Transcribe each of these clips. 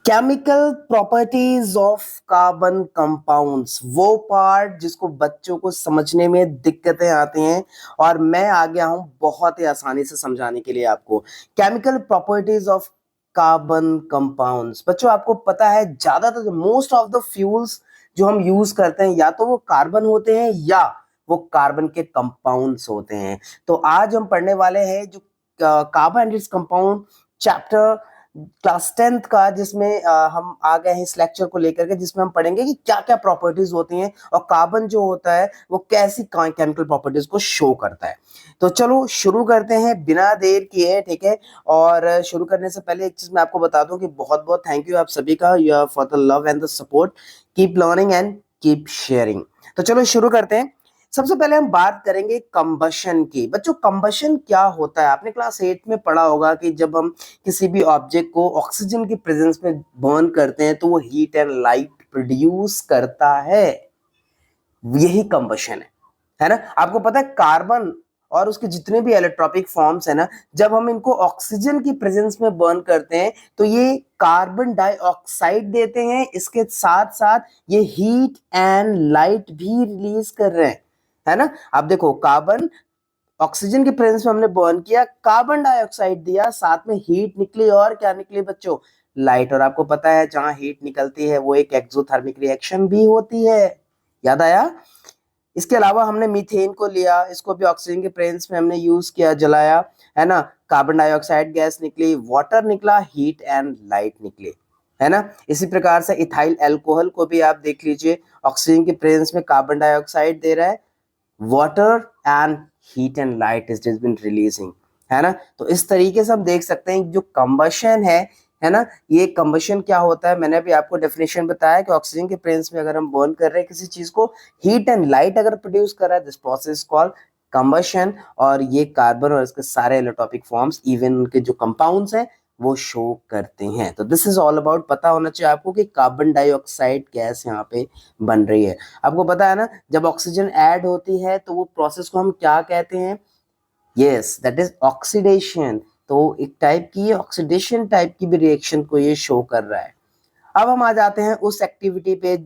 Chemical properties of carbon compounds, वो part जिसको बच्चों को समझने में दिक्कतें आती हैं और मैं आ गया हूं बहुत ही आसानी से समझाने के लिए आपको। Chemical properties of carbon compounds, बच्चों आपको पता है ज्यादातर मोस्ट ऑफ द फ्यूल्स जो हम यूज करते हैं या तो वो कार्बन होते हैं या वो कार्बन के कंपाउंड्स होते हैं। तो आज हम पढ़ने वाले हैं जो carbon and its compound chapter class 10th का, जिसमें हम आ गए हैं इस लेक्चर को लेकर के, जिसमें हम पढ़ेंगे कि क्या क्या प्रॉपर्टीज होती हैं और कार्बन जो होता है वो कैसी केमिकल प्रॉपर्टीज को शो करता है। तो चलो शुरू करते हैं बिना देर किए, ठीक है। और शुरू करने से पहले एक चीज मैं आपको बता दूं कि बहुत बहुत थैंक यू आप सभी का for the love and the support. Keep learning and keep sharing. तो चलो शुरू करते हैं। सबसे पहले हम बात करेंगे कंबशन की। बच्चों कंबशन क्या होता है, आपने क्लास 8 में पढ़ा होगा कि जब हम किसी भी ऑब्जेक्ट को ऑक्सीजन की प्रेजेंस में बर्न करते हैं तो वो हीट एंड लाइट प्रोड्यूस करता है, यही कंबशन है ना। आपको पता है कार्बन और उसके जितने भी एलोट्रोपिक फॉर्म्स है ना, जब हम इनको ऑक्सीजन की प्रेजेंस में बर्न करते हैं तो ये कार्बन डाइऑक्साइड देते हैं, इसके साथ साथ ये हीट एंड लाइट भी रिलीज कर रहे हैं, है ना। आप देखो कार्बन ऑक्सीजन की प्रेजेंस में हमने बर्न किया, कार्बन डाइऑक्साइड दिया, साथ में हीट निकली और क्या निकली बच्चों, लाइट। और आपको पता है जहां हीट निकलती है वो एक एक्सोथर्मिक रिएक्शन भी होती है, याद आया। इसके अलावा हमने मीथेन को लिया, इसको भी ऑक्सीजन के प्रेजेंस में हमने यूज किया, जलाया, है ना। कार्बन डाइऑक्साइड गैस निकली, वाटर निकला, हीट एंड लाइट निकली, है ना। इसी प्रकार से इथाइल अल्कोहल को भी आप देख लीजिए, ऑक्सीजन के प्रेजेंस में कार्बन डाइऑक्साइड दे रहा है, water and heat and light is been releasing, है ना। तो इस तरीके से हम देख सकते हैं जो कंबशन है ना। ये कंबशन क्या होता है, मैंने अभी आपको डेफिनेशन बताया कि ऑक्सीजन के प्रेजेंस में अगर हम बर्न कर रहे हैं किसी चीज को, हीट एंड लाइट अगर प्रोड्यूस कर रहा है, दिस प्रोसेस कॉल्ड कंबशन। और ये कार्बन और इसके सारे एलोटॉपिक फॉर्म्स, इवन उनके जो कंपाउंड्स हैं वो शो करते हैं। तो दिस इज ऑल अबाउट, पता होना चाहिए आपको कि कार्बन डाइऑक्साइड गैस यहाँ पे बन रही है। आपको पता है ना, जब ऑक्सीजन ऐड होती है तो वो प्रोसेस को हम क्या कहते हैं, यस दैट इज ऑक्सीडेशन। तो एक टाइप की ऑक्सीडेशन टाइप की भी रिएक्शन को ये शो कर रहा है। अब हम आ जाते हैं उस एक्टिविटी पे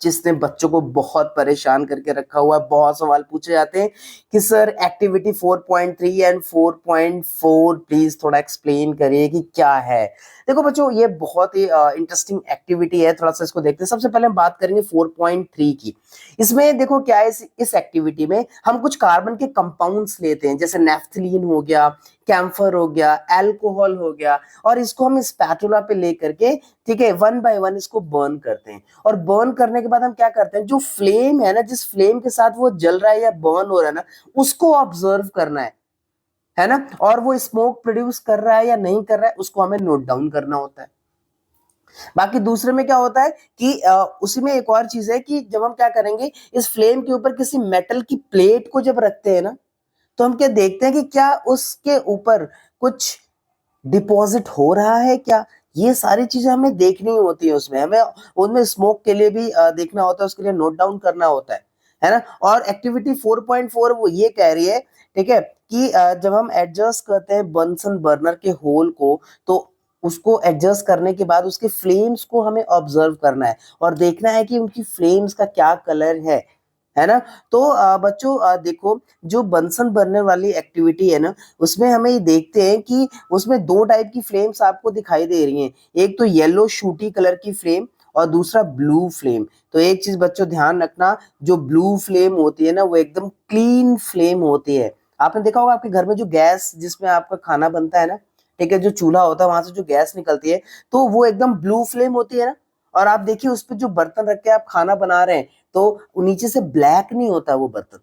जिसने बच्चों को बहुत परेशान करके रखा हुआ है। बहुत सवाल पूछे जाते हैं कि सर एक्टिविटी 4.3 एंड 4.4 प्लीज थोड़ा एक्सप्लेन करिए कि क्या है। देखो बच्चों ये बहुत ही इंटरेस्टिंग एक्टिविटी है, थोड़ा सा इसको देखते हैं। सबसे पहले हम बात करेंगे 4.3 की। इसमें देखो क्या है, इस एक्टिविटी में हम कुछ कार्बन के कंपाउंड्स लेते हैं, जैसे नेफ्थलीन हो गया, कैम्फर हो गया, अल्कोहल हो गया, और इसको हम स्पैटुला पे लेकर के, ठीक है, वन बाय वन इसको बर्न करते हैं। और बर्न करने के बाद हम क्या करते हैं, जो फ्लेम है ना, जिस फ्लेम के साथ वो जल रहा है या बर्न हो रहा है ना, उसको ऑब्जर्व करना है ना। और वो स्मोक प्रोड्यूस कर रहा है या नहीं कर रहा है उसको हमें नोट डाउन करना होता है। बाकी दूसरे में क्या होता है कि उसी में एक और चीज है कि जब हम क्या करेंगे, इस फ्लेम के ऊपर किसी मेटल की प्लेट को जब रखते हैं ना, तो हम क्या देखते हैं कि क्या उसके ऊपर कुछ डिपॉजिट हो रहा है क्या। ये सारी चीजें हमें देखनी होती है, उसमें हमें उनमें स्मोक के लिए भी देखना होता है, उसके लिए नोट डाउन करना होता है ना। और एक्टिविटी 4.4 वो ये कह रही है, ठीक है, कि जब हम एडजस्ट करते हैं बंसन बर्नर के होल को, तो उसको एडजस्ट करने के बाद उसके फ्लेम्स को हमें ऑब्जर्व करना है और देखना है कि उनकी फ्लेम्स का क्या कलर है ना। तो बच्चों देखो, जो बंसन बर्नर वाली एक्टिविटी है ना, उसमें हमें ये देखते हैं कि उसमें दो टाइप की फ्लेम्स आपको दिखाई दे रही हैं। एक तो येलो शूटी कलर की फ्लेम और दूसरा ब्लू फ्लेम। तो एक चीज बच्चों ध्यान रखना, जो ब्लू फ्लेम होती है ना वो एकदम क्लीन फ्लेम होती है। आपने देखा होगा आपके घर में जो गैस जिसमें आपका खाना बनता है ना, ठीक है, जो चूल्हा होता है वहां से जो गैस निकलती है तो वो एकदम ब्लू फ्लेम होती है ना। और आप देखिए उस पर जो बर्तन रख के आप खाना बना रहे हैं तो नीचे से ब्लैक नहीं होता वो बर्तन,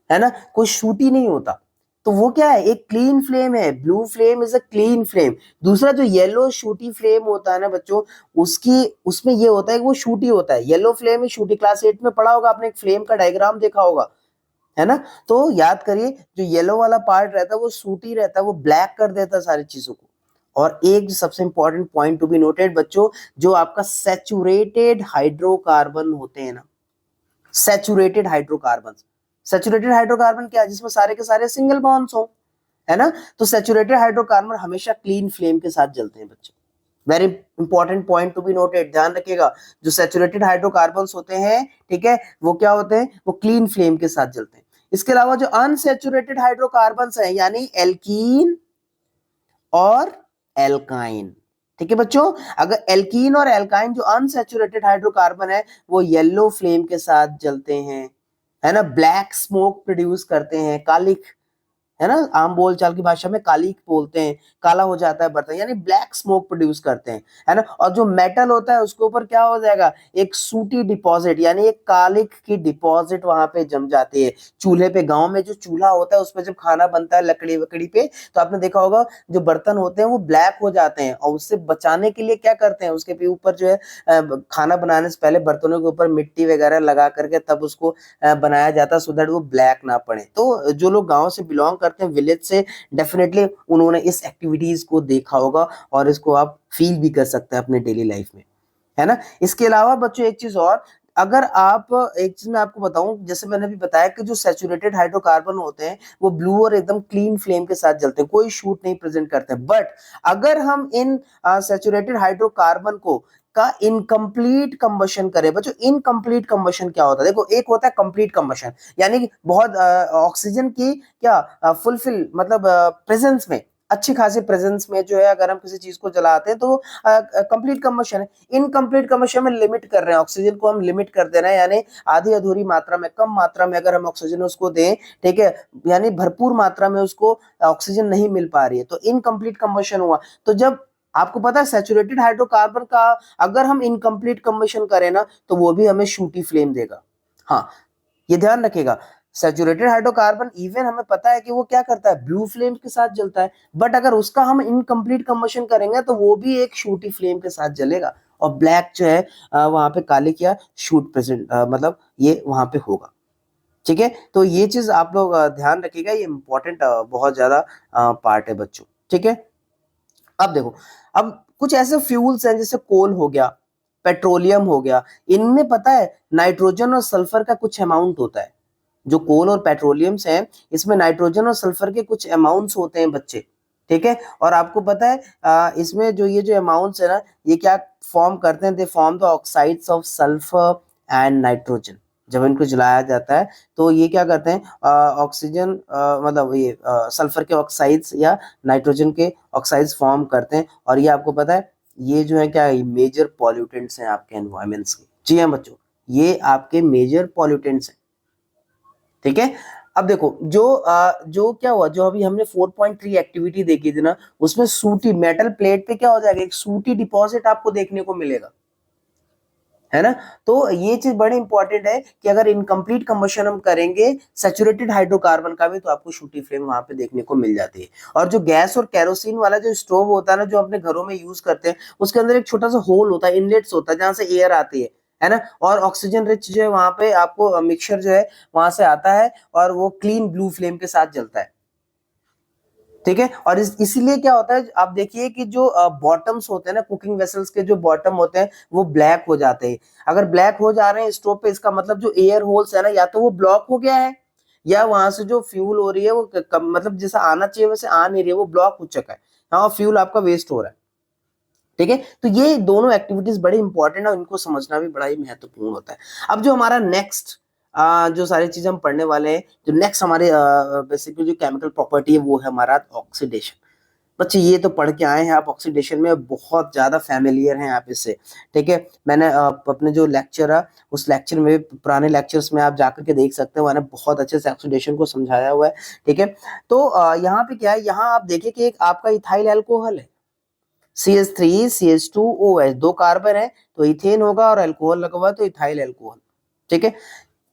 है ना, कोई शूटी नहीं होता। तो वो क्या है, एक क्लीन फ्लेम है, blue flame is a clean flame. दूसरा जो येलो शूटी फ्लेम होता है ना बच्चों, उसकी उसमें ये होता है कि वो शूटी होता है, येलो फ्लेम है शूटी। क्लास 8 में पढ़ा होगा आपने, एक फ्लेम का डायग्राम देखा होगा, है ना। तो याद करिए जो येलो वाला पार्ट रहता है वो शूटी रहता है, वो ब्लैक कर देता है सारी चीजों को। और एक जो सबसे important point to be noted बच्चों, जो आपका सैचुरेटेड हाइड्रोकार्बन होते हैं ना, सैचुरेटेड हाइड्रोकार्बन, सैचुरेटेड हाइड्रोकार्बन क्या है, जिसमें सारे के सारे सिंगल बॉन्ड्स हो, है ना। तो सैचुरेटेड हाइड्रोकार्बन हमेशा क्लीन फ्लेम के साथ जलते हैं बच्चों, very important point to be noted, ध्यान रखिएगा। जो सैचुरेटेड हाइड्रोकार्बन्स होते हैं, ठीक है, वो क्या होते हैं, वो क्लीन फ्लेम के साथ जलते हैं। इसके अलावा जो अनसैचुरेटेड हाइड्रोकार्बन्स हैं, यानी एल्कीन और एल्काइन, ठीक है बच्चों, अगर एल्कीन और एल्काइन जो अनसैचुरेटेड हाइड्रोकार्बन है, वो येलो फ्लेम के साथ जलते हैं, है ना, ब्लैक स्मोक प्रोड्यूस करते हैं, कालिक, है ना, आम बोलचाल की भाषा में कालिक बोलते हैं, काला हो जाता है बर्तन, यानी ब्लैक स्मोक प्रोड्यूस करते हैं, है ना। और जो मेटल होता है उसके ऊपर क्या हो जाएगा, एक सूटी डिपॉजिट, यानी एक कालिक की डिपॉजिट वहां पे जम जाती है। चूल्हे पे, गांव में जो चूल्हा होता है उस पर जब खाना बनता है लकड़ी वकड़ी पे, तो आपने देखा होगा जो बर्तन होते हैं वो ब्लैक हो जाते हैं, और उससे बचाने के लिए क्या करते हैं, उसके ऊपर जो है खाना बनाने से पहले बर्तनों के ऊपर मिट्टी वगैरह लगा करके तब उसको बनाया जाता है, सो दैट वो ब्लैक ना पड़े। तो जो लोग गांव से बिलोंग करते हैं, विलेज से, डेफिनेटली उन्होंने इस एक्टिविटीज को देखा होगा और इसको आप फील भी कर सकते हैं अपने डेली लाइफ में, है ना। इसके अलावा बच्चों एक चीज और, अगर आप, एक चीज मैं आपको बताऊं, जैसे मैंने भी बताया कि जो सैचुरेटेड हाइड्रोकार्बन होते हैं वो ब्लू और एकदम क्लीन फ्लेम के साथ जलते हैं, कोई शूट नहीं प्रेजेंट करते, बट अगर हम इन सैचुरेटेड हाइड्रोकार्बन को का इनकम्प्लीट कंबशन करें, बच्चों इनकम्प्लीट कंबशन क्या होता है, देखो एक होता है कंप्लीट कंबशन, यानी कि बहुत ऑक्सीजन की क्या फुलफिल, मतलब प्रेजेंस में, अच्छी खासी प्रेजेंस में जो है अगर हम किसी चीज को जलाते हैं तो कंप्लीट कंबशन है। इनकम्प्लीट कंबशन में लिमिट कर रहे हैं, ऑक्सीजन को हम लिमिट कर दे रहे हैं, यानी आधी अधूरी मात्रा में, कम मात्रा में अगर हम ऑक्सीजन उसको दें, ठीक है, यानी भरपूर मात्रा में उसको ऑक्सीजन नहीं मिल पा रही है, तो इनकम्प्लीट कंबशन हुआ। तो जब आपको पता है सैचुरेटेड हाइड्रोकार्बन का अगर हम इनकम्प्लीट कंबशन करें ना, तो वो भी हमें शूटी फ्लेम देगा। हाँ, ये ध्यान रखिएगा, सैचुरेटेड हाइड्रोकार्बन इवन हमें पता है कि वो क्या करता है, ब्लू फ्लेम के साथ जलता है, बट अगर उसका हम इनकम्प्लीट कंबशन करेंगे तो वो भी एक शूटी फ्लेम के साथ जलेगा, और ब्लैक जो है वहां पे काले क्या शूट प्रेजेंट, मतलब ये वहां पे होगा, ठीक है। तो ये चीज आप लोग ध्यान रखिएगा, ये इंपॉर्टेंट बहुत ज्यादा पार्ट है बच्चों, ठीक है। अब देखो, अब कुछ ऐसे फ्यूल्स हैं जैसे कोल हो गया, पेट्रोलियम हो गया, इनमें पता है नाइट्रोजन और सल्फर का कुछ अमाउंट होता है। जो कोल और पेट्रोलियम्स हैं, इसमें नाइट्रोजन और सल्फर के कुछ अमाउंट्स होते हैं बच्चे, ठीक है। और आपको पता है इसमें जो ये जो अमाउंट्स है ना, ये क्या फॉर्म करते हैं, they form the oxides of sulphur and nitrogen. जब इनको जलाया जाता है तो ये क्या करते हैं, ऑक्सीजन मतलब ये सल्फर के ऑक्साइड्स या नाइट्रोजन के ऑक्साइड्स फॉर्म करते हैं, और ये आपको पता है ये जो है क्या मेजर पॉल्यूटेंट्स हैं आपके एनवायरमेंट्स के। जी हाँ बच्चों, ये आपके मेजर पॉल्यूटेंट्स हैं, ठीक है। अब देखो जो क्या हुआ, जो अभी हमने 4.3 एक्टिविटी देखी थी ना, उसमें सूटी मेटल प्लेट पे क्या हो जाएगा, एक सूटी डिपॉजिट आपको देखने को मिलेगा, है ना। तो ये चीज बड़ी इंपॉर्टेंट है कि अगर इनकम्प्लीट कंबशन हम करेंगे सैचुरेटेड हाइड्रोकार्बन का भी, तो आपको शूटी फ्लेम वहां पे देखने को मिल जाती है। और जो गैस और केरोसिन वाला जो स्टोव होता है ना, जो अपने घरों में यूज करते हैं, उसके अंदर एक छोटा सा होल होता है, इनलेट्स होता है, जहां से एयर आती है ना, और ऑक्सीजन रिच जो है वहां पे आपको मिक्सचर जो है वहां से आता है, और वो क्लीन ब्लू फ्लेम के साथ जलता है, ठीक है। और इसीलिए क्या होता है, आप देखिए कि जो बॉटम्स होते हैं ना, कुकिंग वेसल्स के जो बॉटम होते हैं वो ब्लैक हो जाते हैं। अगर ब्लैक हो जा रहे हैं स्टोव पे, इसका मतलब जो एयर होल्स है ना, या तो वो ब्लॉक हो गया है, या वहां से जो फ्यूल हो रही है वो मतलब जैसा आना चाहिए वैसे आ नहीं रही है, वो ब्लॉक हो चुका है, हाँ, फ्यूल आपका वेस्ट हो रहा है, ठीक है। तो ये दोनों एक्टिविटीज बड़ी इंपॉर्टेंट है, इनको समझना भी बड़ा ही महत्वपूर्ण होता है। अब जो हमारा नेक्स्ट जो सारी चीजें हम पढ़ने वाले हैं, जो नेक्स्ट हमारे बेसिकली जो केमिकल प्रॉपर्टी है वो है हमारा ऑक्सीडेशन। बच्चे ये तो पढ़ के आए हैं आप, ऑक्सीडेशन में बहुत ज्यादा फैमिलियर हैं आप इससे, ठीक है। मैंने अपने जो लेक्चर है उस लेक्चर में, पुराने लेक्चर्स में आप जाकर के देख सकते हो, मैंने बहुत अच्छे से ऑक्सीडेशन को समझाया हुआ है, ठीक है। तो यहाँ पे क्या है, यहाँ आप देखिए कि एक आपका इथाइल अल्कोहल है, CH3 CH2OH, दो कार्बन है तो इथेन होगा, और अल्कोहल लगा हुआ है तो इथाइल अल्कोहल, ठीक है।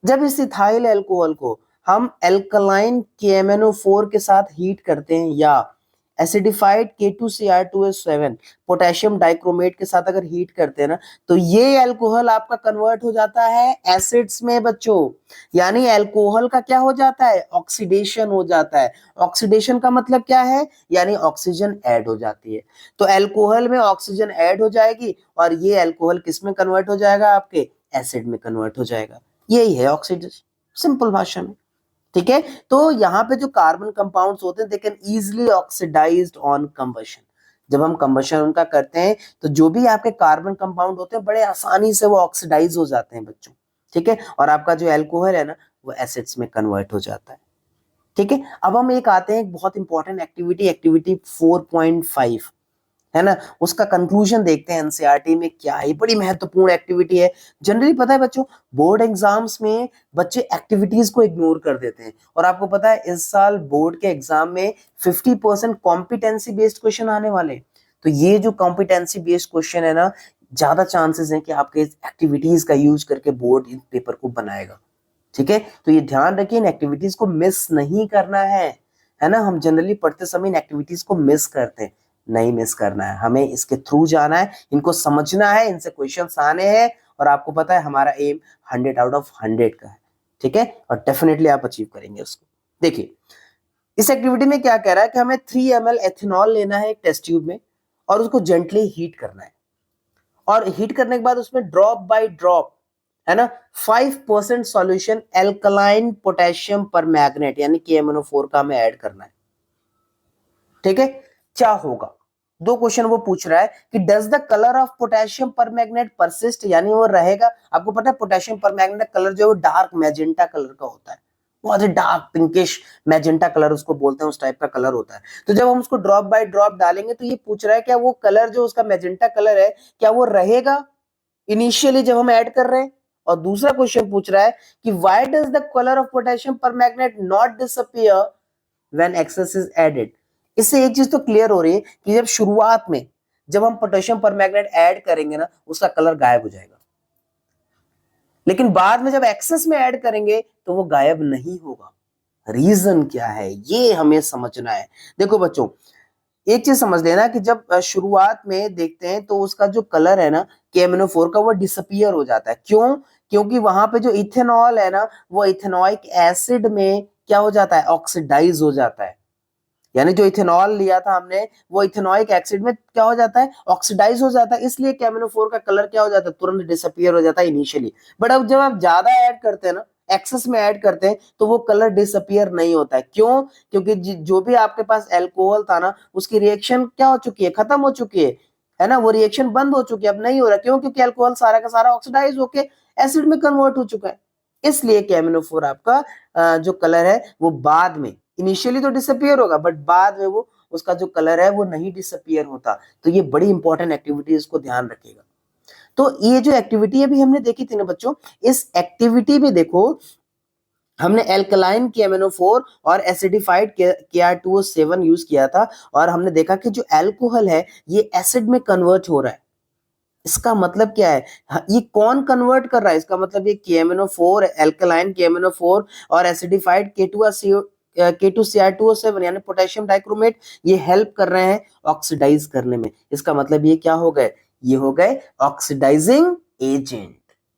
जब इस इथाइल अल्कोहल को हम एल्कलाइन KMnO4 के साथ हीट करते हैं, या एसिडिफाइड K2Cr2S7 पोटेशियम डाइक्रोमेट के साथ अगर हीट करते हैं ना, तो ये अल्कोहल आपका कन्वर्ट हो जाता है एसिड्स में बच्चों। यानी अल्कोहल का क्या हो जाता है, ऑक्सीडेशन हो जाता है। ऑक्सीडेशन का मतलब क्या है, यानी ऑक्सीजन ऐड हो जाती है। तो अल्कोहल में ऑक्सीजन ऐड हो जाएगी, और ये अल्कोहल किस में कन्वर्ट हो जाएगा, आपके एसिड में कन्वर्ट हो जाएगा। यही है ऑक्सीडेशन, सिंपल भाषा में, ठीक है। तो यहाँ पे जो कार्बन कंपाउंड्स होते हैं, they can easily oxidised on combustion. जब हम कंबशन उनका करते हैं तो जो भी आपके कार्बन कंपाउंड होते हैं बड़े आसानी से वो ऑक्सीडाइज हो जाते हैं बच्चों, ठीक है, और आपका जो एल्कोहल है ना वो एसिड्स में कन्वर्ट हो जाता है, ठीक है। अब हम एक आते हैं एक बहुत इंपॉर्टेंट एक्टिविटी, एक्टिविटी 4.5, है ना, उसका कंक्लूजन देखते हैं एनसीईआरटी में क्या है। बड़ी महत्वपूर्ण एक्टिविटी है। जनरली पता है बच्चों, बोर्ड एग्जाम्स में बच्चे एक्टिविटीज को इग्नोर कर देते हैं, और आपको पता है इस साल बोर्ड के एग्जाम में 50% कॉम्पिटेंसी बेस्ड क्वेश्चन आने वाले हैं। तो ये जो कॉम्पिटेंसी बेस्ड क्वेश्चन है ना, ज्यादा चांसेस हैं कि आपके एक्टिविटीज का यूज करके बोर्ड इन पेपर को बनाएगा, ठीक है। तो ये ध्यान रखिए, इन एक्टिविटीज को मिस नहीं करना है ना। हम जनरली पढ़ते समय इन एक्टिविटीज को मिस करते हैं, नहीं मिस करना है, हमें इसके थ्रू जाना है, इनको समझना है, इनसे क्वेश्चंस आने हैं, और आपको पता है हमारा एम 100 आउट ऑफ 100 का है, ठीक है, और डेफिनेटली आप अचीव करेंगे उसको। देखिए इस एक्टिविटी में क्या कह रहा है कि हमें 3 ml एथेनॉल लेना है एक टेस्ट ट्यूब में, और उसको जेंटली हीट करना है, और हीट करने के बाद उसमें ड्रॉप बाय ड्रॉप, है ना, 5% सॉल्यूशन एल्कलाइन पोटेशियम पर मैग्नेट यानी KMnO4 का हमें ऐड करना है, ठीक है। क्या होगा, दो क्वेश्चन वो पूछ रहा है कि does the colour of potassium पर मैग्नेट परसिस्ट, यानी वो रहेगा। आपको पता है पोटेशियम पर मैग्नेट कलर जो है डार्क मैजेंटा कलर का होता है, बहुत ही डार्क पिंकिश मैजेंटा कलर उसको बोलते हैं, उस टाइप का कलर होता है। तो जब हम उसको ड्रॉप बाय ड्रॉप डालेंगे तो ये पूछ रहा है क्या वो कलर जो उसका मैजेंटा कलर है क्या वो रहेगा इनिशियली जब हम ऐड कर रहे हैं। और दूसरा क्वेश्चन पूछ रहा है कि why does the colour of potassium permanganate not disappear when excess is added. इससे एक चीज तो क्लियर हो रही है कि जब शुरुआत में जब हम पोटेशियम पर मैग्नेट ऐड करेंगे ना उसका कलर गायब हो जाएगा, लेकिन बाद में जब एक्सेस में ऐड करेंगे तो वो गायब नहीं होगा। रीजन क्या है ये हमें समझना है। देखो बच्चों एक चीज समझ लेना कि जब शुरुआत में देखते हैं तो उसका जो कलर है ना KMnO4 का वो डिसअपियर हो जाता है। क्यों? क्योंकि वहां पे जो इथेनॉल है ना वो इथेनॉइक एसिड में क्या हो जाता है, ऑक्सीडाइज हो जाता है। यानी जो इथेनॉल लिया था हमने वो इथेनॉइक एसिड में क्या हो जाता है, ऑक्सीडाइज हो जाता है, इसलिए KMnO4 का कलर क्या हो जाता है, तुरंत डिसअपियर हो जाता है इनिशियली। बट अब जब आप ज्यादा ऐड करते हैं ना, एक्सेस में ऐड करते हैं तो वो कलर डिसअपियर नहीं होता है। क्यों? क्योंकि जो भी आपके पास एल्कोहल था ना उसकी रिएक्शन क्या हो चुकी है, खत्म हो चुकी है ना, वो रिएक्शन बंद हो चुकी है, अब नहीं हो रहा। क्यों? क्योंकि एल्कोहल सारा का सारा ऑक्सीडाइज होके एसिड में कन्वर्ट हो चुका है। इसलिए KMnO4 आपका जो कलर है वो बाद में, इनिशियली तो डिसअपियर होगा बट बाद में वो उसका जो कलर है वो नहीं डिसअपियर होता। तो ये बड़ी इंपॉर्टेंट एक्टिविटी, इसको ध्यान रखिएगा। तो ये जो एक्टिविटी अभी हमने देखी थी ना बच्चों, इस एक्टिविटी में देखो हमने एल्कलाइन KMnO4 और एसिडिफाइड Kr2O7 यूज किया था, और हमने देखा कि जो एल्कोहल है ये एसिड में कन्वर्ट हो रहा है। इसका मतलब क्या है, ये कौन कन्वर्ट कर रहा है, इसका मतलब ये KMnO4 एल्कलाइन KMnO4 और एसिडिफाइड K2Cr2O7 यानी पोटेशियम डाइक्रोमेट, ये हेल्प कर रहे हैं ऑक्सीडाइज करने में। इसका मतलब ये क्या हो गए, ये हो गए ऑक्सीडाइजिंग एजेंट।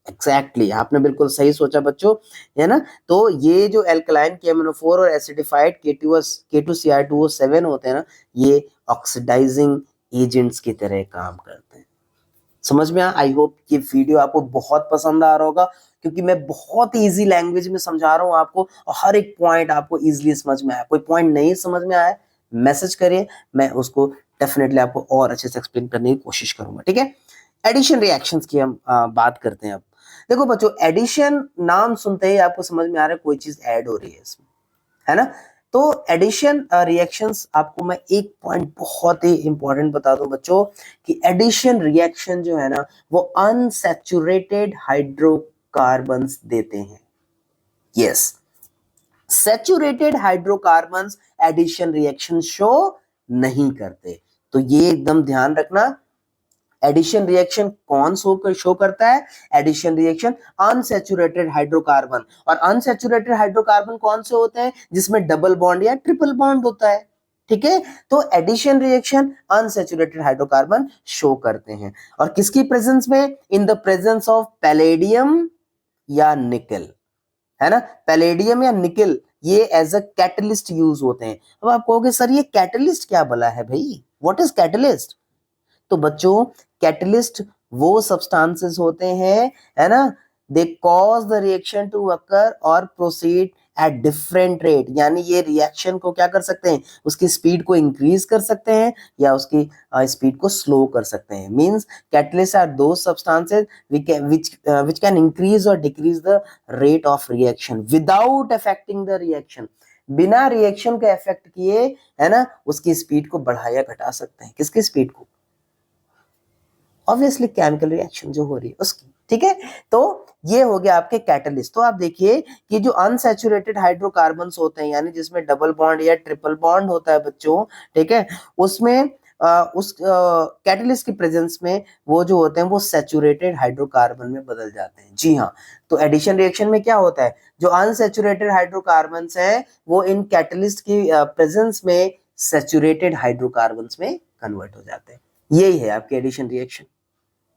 एग्जैक्टली आपने बिल्कुल सही सोचा बच्चों, है ना। तो ये जो एल्कलाइन KMnO4 और एसिडिफाइड K2Cr2O7 होते हैं ना, ये ऑक्सीडाइजिंग एजेंट्स की तरह काम करते हैं। समझ में आया? आई होप ये वीडियो आपको बहुत पसंद आ रहा होगा, क्योंकि मैं बहुत इजी लैंग्वेज में समझा रहा हूँ आपको, और हर एक पॉइंट आपको इजीली समझ में आया। कोई पॉइंट नहीं समझ में आया मैसेज करिए, मैं उसको डेफिनेटली आपको और अच्छे से एक्सप्लेन करने की कोशिश करूंगा, ठीक है। एडिशन रिएक्शंस की हम बात करते हैं अब। देखो बच्चों एडिशन नाम सुनते ही आपको समझ में आ रहा है कोई चीज ऐड हो रही है इसमें, है ना। तो एडिशन रिएक्शंस आपको मैं एक पॉइंट बहुत ही इंपॉर्टेंट बता दूं बच्चों कि एडिशन रिएक्शन जो है ना वो अनसैचुरेटेड हाइड्रोकार्बन्स देते हैं। Yes, saturated hydrocarbons addition reaction show नहीं करते। तो ये एकदम ध्यान रखना, एडिशन रिएक्शन कौन शो करता है, एडिशन रिएक्शन अनसैचुरेटेड हाइड्रोकार्बन। और अनसैचुरेटेड हाइड्रोकार्बन कौन से होते हैं, जिसमें डबल बॉन्ड या ट्रिपल बॉन्ड होता है, ठीक है। तो addition reaction unsaturated hydrocarbon show करते हैं, और किसकी प्रेजेंस में, in the presence of palladium या निकल, है ना। पैलेडियम या निकल ये एज अ कैटलिस्ट यूज होते हैं। अब आप कहोगे सर ये कैटलिस्ट क्या भला है भाई, व्हाट इज कैटलिस्ट। तो बच्चों कैटलिस्ट वो सब्सटेंसेस होते हैं, है ना, they cause the reaction to occur और प्रोसीड एट डिफरेंट रेट, यानी ये रिएक्शन को क्या कर सकते हैं, उसकी स्पीड को इंक्रीज कर सकते हैं या उसकी स्पीड को स्लो कर सकते हैं। मींस कैटलिस्ट आर दो substances which can increase or decrease the rate of reaction without affecting the reaction, बिना रिएक्शन का इफेक्ट किए, है ना, उसकी स्पीड को बढ़ा या घटा सकते हैं। किसकी स्पीड को? ऑब्वियसली केमिकल रिएक्शन जो हो रही है उसकी। ठीक है, तो ये हो गया आपके कैटलिस्ट। तो आप देखिए कि जो अनसैचुरेटेड हाइड्रोकार्बन्स होते हैं, यानी जिसमें डबल बॉन्ड या ट्रिपल बॉन्ड होता है बच्चों, ठीक है, उसमें उस कैटलिस्ट की प्रेजेंस में वो जो होते हैं वो सैचुरेटेड हाइड्रोकार्बन में बदल जाते हैं। जी हाँ, तो एडिशन रिएक्शन में क्या होता है, जो अनसैचुरेटेड हाइड्रोकार्बन्स है वो इन कैटलिस्ट की प्रेजेंस में सैचुरेटेड हाइड्रोकार्बन्स में कन्वर्ट हो जाते हैं। यही है आपकी एडिशन रिएक्शन।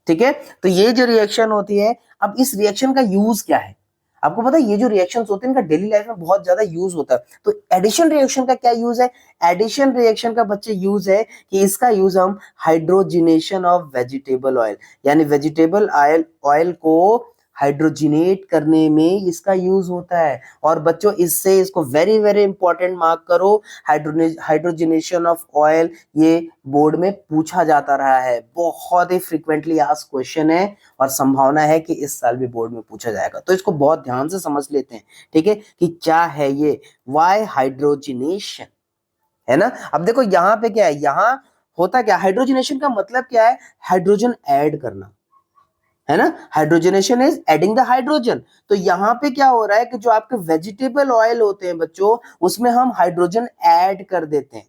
ठीक है, तो ये जो रिएक्शन होती है, अब इस रिएक्शन का यूज क्या है? आपको पता है ये जो रिएक्शंस होते हैं इनका डेली लाइफ में बहुत ज्यादा यूज होता है। तो एडिशन रिएक्शन का क्या यूज है? एडिशन रिएक्शन का बच्चे यूज है कि इसका यूज हम हाइड्रोजिनेशन ऑफ वेजिटेबल ऑयल, यानी वेजिटेबल ऑयल को हाइड्रोजिनेट करने में इसका यूज होता है। और बच्चों इससे, इसको वेरी वेरी इंपॉर्टेंट मार्क करो, हाइड्रोजिनेशन ऑफ ऑयल, ये बोर्ड में पूछा जाता रहा है, बहुत ही फ्रीक्वेंटली आस्क्ड क्वेश्चन है और संभावना है कि इस साल भी बोर्ड में पूछा जाएगा। तो इसको बहुत ध्यान से समझ लेते हैं, ठीक है, कि क्या है ये वाई हाइड्रोजिनेशन, है ना। अब देखो यहाँ पे क्या है, यहाँ होता क्या, हाइड्रोजिनेशन का मतलब क्या है, हाइड्रोजन ऐड करना, है ना। Hydrogenation is adding the hydrogen. तो यहाँ पे क्या हो रहा है कि जो आपके वेजिटेबल ऑयल होते हैं बच्चों, उसमें हम हाइड्रोजन ऐड कर देते हैं।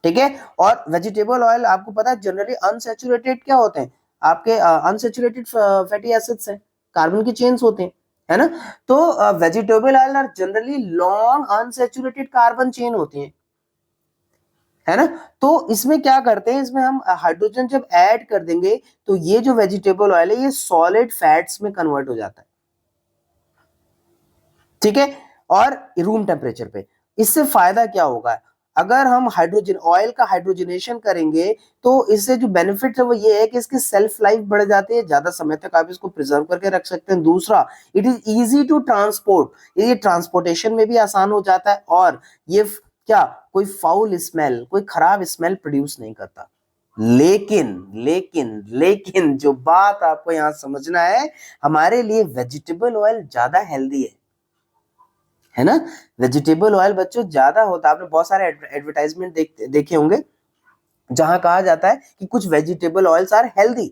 ठीक है, और वेजिटेबल ऑयल आपको पता है जनरली अनसैचुरेटेड क्या होते हैं, आपके अनसैचुरेटेड फैटी एसिड्स हैं, कार्बन की चेन्स होते हैं, है ना। तो vegetable oil are generally long unsaturated carbon chain होती है, है ना। तो इसमें क्या करते हैं, इसमें हम हाइड्रोजन जब ऐड कर देंगे तो ये जो वेजिटेबल ऑयल है ये सॉलिड फैट्स में कन्वर्ट हो जाता है। ठीक है, और रूम टेम्परेचर पे। इससे फायदा क्या होगा, अगर हम हाइड्रोजन ऑयल का हाइड्रोजनेशन करेंगे तो इससे जो बेनिफिट है वो ये है कि इसकी सेल्फ लाइफ बढ़ जाती है, ज्यादा समय तक आप इसको प्रिजर्व करके रख सकते हैं। दूसरा, it is easy to transport, ये ट्रांसपोर्टेशन में भी आसान हो जाता है, और ये क्या कोई फाउल स्मेल, कोई खराब स्मेल प्रोड्यूस नहीं करता। लेकिन लेकिन लेकिन जो बात आपको यहां समझना है, हमारे लिए वेजिटेबल ऑयल ज्यादा हेल्दी है ना। वेजिटेबल ऑयल बच्चों ज्यादा होता है, आपने बहुत सारे एडवर्टाइजमेंट देखे होंगे जहां कहा जाता है कि कुछ वेजिटेबल ऑयल्स आर हेल्दी।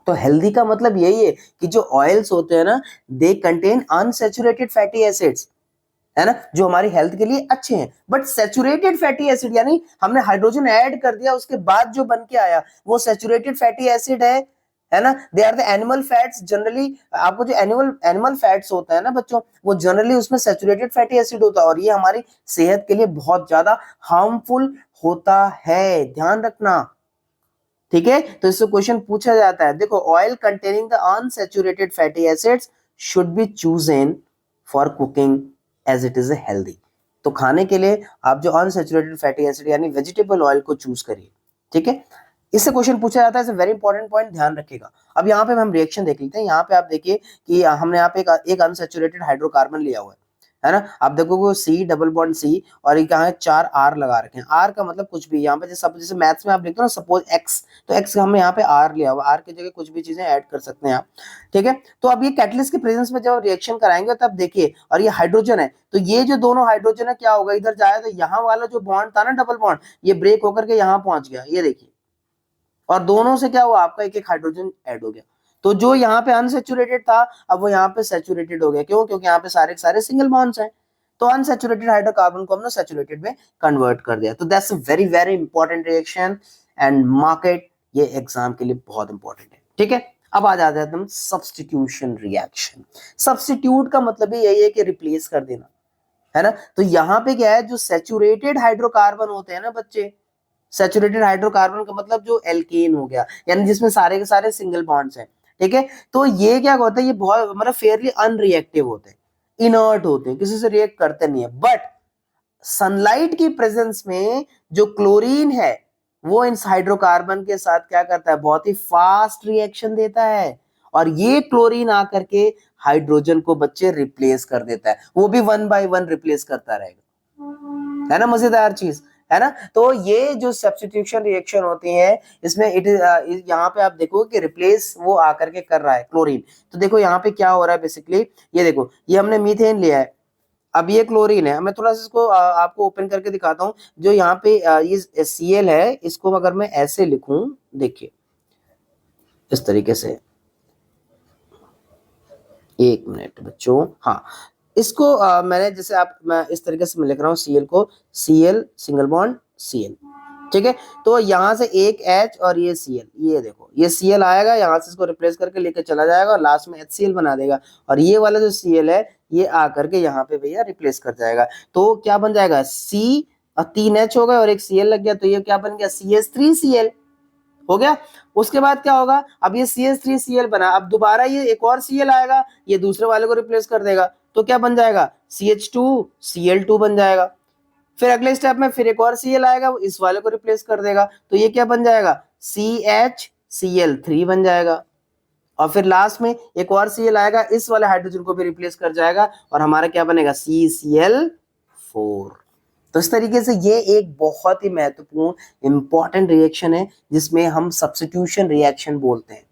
तो हेल्दी का मतलब यही है कि जो ऑयल्स होते हैं ना, they contain unsaturated fatty acids, है ना, जो हमारी हेल्थ के लिए अच्छे हैं। बट सैचुरेटेड फैटी एसिड, यानी हमने हाइड्रोजन ऐड कर दिया उसके बाद जो बन के आया वो सैचुरेटेड फैटी एसिड है ना। They are the animal fats generally, आपको जो एनिमल फैट्स होता है ना बच्चों, वो जनरली उसमें सैचुरेटेड फैटी एसिड होता है, और ये हमारी सेहत के लिए बहुत ज्यादा हार्मफुल होता है, ध्यान रखना। ठीक है, तो इससे क्वेश्चन पूछा जाता है, देखो, oil containing the unsaturated fatty acids should be chosen for cooking as it is healthy. तो खाने के लिए आप जो अनसैचुरेटेड फैटी एसिड यानी वेजिटेबल ऑयल को चूज करिए। ठीक है, इससे क्वेश्चन पूछा जाता है, वेरी इंपॉर्टेंट पॉइंट, ध्यान रखिएगा। अब यहाँ पे हम रिएक्शन देख लेते हैं। यहाँ पे आप देखिए कि हमने यहाँ पे एक अनसैचुरेटेड हाइड्रोकार्बन लिया हुआ है ना। आप देखोगे सी डबल बॉन्ड सी, और ये कहा है 4 आर लगा रखे हैं। आर का मतलब कुछ भी, यहाँ पे जैसे मैथ्स में आप लिखते हो ना, सपोज एक्स, तो एक्स हमने यहाँ पे आर लिया हुआ, आर की जगह कुछ भी चीजें ऐड कर सकते हैं आप। ठीक है, तो अब ये कैटलिस्ट के प्रेजेंस में जब रिएक्शन कराएंगे तब देखिए, और ये हाइड्रोजन है, तो ये जो दोनों हाइड्रोजन है क्या होगा, इधर जाए तो यहाँ वाला जो बॉन्ड था ना डबल बॉन्ड, ये ब्रेक होकर के यहाँ पहुंच गया, ये देखिए, और दोनों से क्या हुआ, आपका एक एक हाइड्रोजन ऐड हो गया। तो जो यहाँ पे अनसैचुरेटेड था अब वो यहाँ पे सैचुरेटेड हो गया, क्यों, क्योंकि यहाँ पे सारे के सारे सिंगल बॉन्ड्स हैं। तो अनसैचुरेटेड हाइड्रोकार्बन को हमने सैचुरेटेड में कन्वर्ट कर दिया। तो that's a very very important reaction and market, ये एग्जाम के लिए बहुत इंपॉर्टेंट है। ठीक है, अब आ जाते हैं हम सब्स्टिट्यूशन रिएक्शन। सब्स्टिट्यूट का मतलब ही यही है कि रिप्लेस कर देना, है ना। तो यहाँ पे क्या है, जो सैचुरेटेड हाइड्रोकार्बन होते हैं ना बच्चे, सैचुरेटेड हाइड्रोकार्बन का मतलब जो एल्केन हो गया, यानी जिसमें सारे के सारे सिंगल बॉन्ड्स हैं। ठीक है, तो ये क्या होता है, ये बहुत मतलब फेयरली अनरिएक्टिव होते हैं, इनर्ट होते हैं, किसी से रिएक्ट करते नहीं है। बट सनलाइट की प्रेजेंस में जो क्लोरीन है वो इन हाइड्रोकार्बन के साथ क्या करता है, बहुत ही फास्ट रिएक्शन देता है, और ये क्लोरीन आकर के हाइड्रोजन को बच्चे रिप्लेस कर देता है, वो भी 1 बाय 1 रिप्लेस करता रहेगा, है ना मजेदार चीज, है ना। तो ये जो सब्स्टिट्यूशन रिएक्शन होती है इसमें इट यहाँ पे आप देखो कि रिप्लेस वो आकर के कर रहा है क्लोरीन। तो देखो यहाँ पे क्या हो रहा है बेसिकली, ये देखो ये हमने मीथेन लिया है, अब ये क्लोरीन है, मैं थोड़ा सा इसको आपको ओपन करके दिखाता हूँ। जो यहाँ पे ये Cl है, इसको अगर मैं ऐसे लिखूं, देखिए इस तरीके से, एक मिनट बच्चों, हाँ इसको मैंने जैसे मैं इस तरीके से मैं लिख रहा हूँ Cl को, Cl सिंगल बॉन्ड Cl, ठीक है। तो यहाँ से एक H और ये Cl, ये देखो ये Cl आएगा, यहाँ से इसको रिप्लेस करके लेकर चला जाएगा और लास्ट में HCl बना देगा, और ये वाला जो Cl है ये आकर के यहाँ पे भैया रिप्लेस कर जाएगा। तो क्या बन जाएगा, C और 3 H हो गए और एक Cl लग गया, तो ये क्या बन गया, CH3Cl हो गया। उसके बाद क्या होगा, अब ये CH3Cl बना, अब दोबारा ये एक और Cl आएगा, ये दूसरे वाले को रिप्लेस कर देगा, तो क्या बन जाएगा, CH2Cl2 बन जाएगा। फिर अगले स्टेप में फिर एक और Cl आएगा, वो इस वाले को रिप्लेस कर देगा, तो ये क्या बन जाएगा, CHCl3 बन जाएगा। और फिर लास्ट में एक और Cl आएगा, इस वाले हाइड्रोजन को भी रिप्लेस कर जाएगा, और हमारा क्या बनेगा, CCl4। तो इस तरीके से ये एक बहुत ही महत्वपूर्ण इंपॉर्टेंट रिएक्शन है जिसमें हम सब्स्टिट्यूशन रिएक्शन बोलते हैं,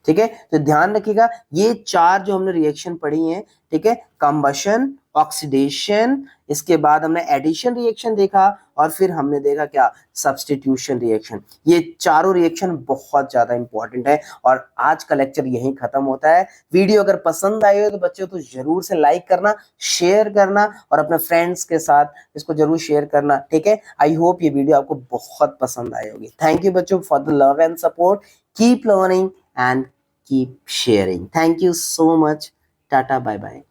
ठीक है। तो ध्यान रखिएगा, ये 4 जो हमने रिएक्शन पढ़ी हैं, ठीक है, कंबशन, ऑक्सीडेशन, इसके बाद हमने एडिशन रिएक्शन देखा, और फिर हमने देखा क्या, सब्स्टिट्यूशन रिएक्शन। ये चारों रिएक्शन बहुत ज्यादा इंपॉर्टेंट है। और आज का लेक्चर यहीं खत्म होता है। वीडियो अगर पसंद आई हो तो बच्चों तो जरूर से लाइक करना, शेयर करना, और अपने फ्रेंड्स के साथ इसको जरूर शेयर करना, ठीक है। आई होप ये वीडियो आपको बहुत पसंद आई होगी। थैंक यू बच्चों for the love and support. Keep learning and keep sharing. Thank you so much. Tata, bye bye.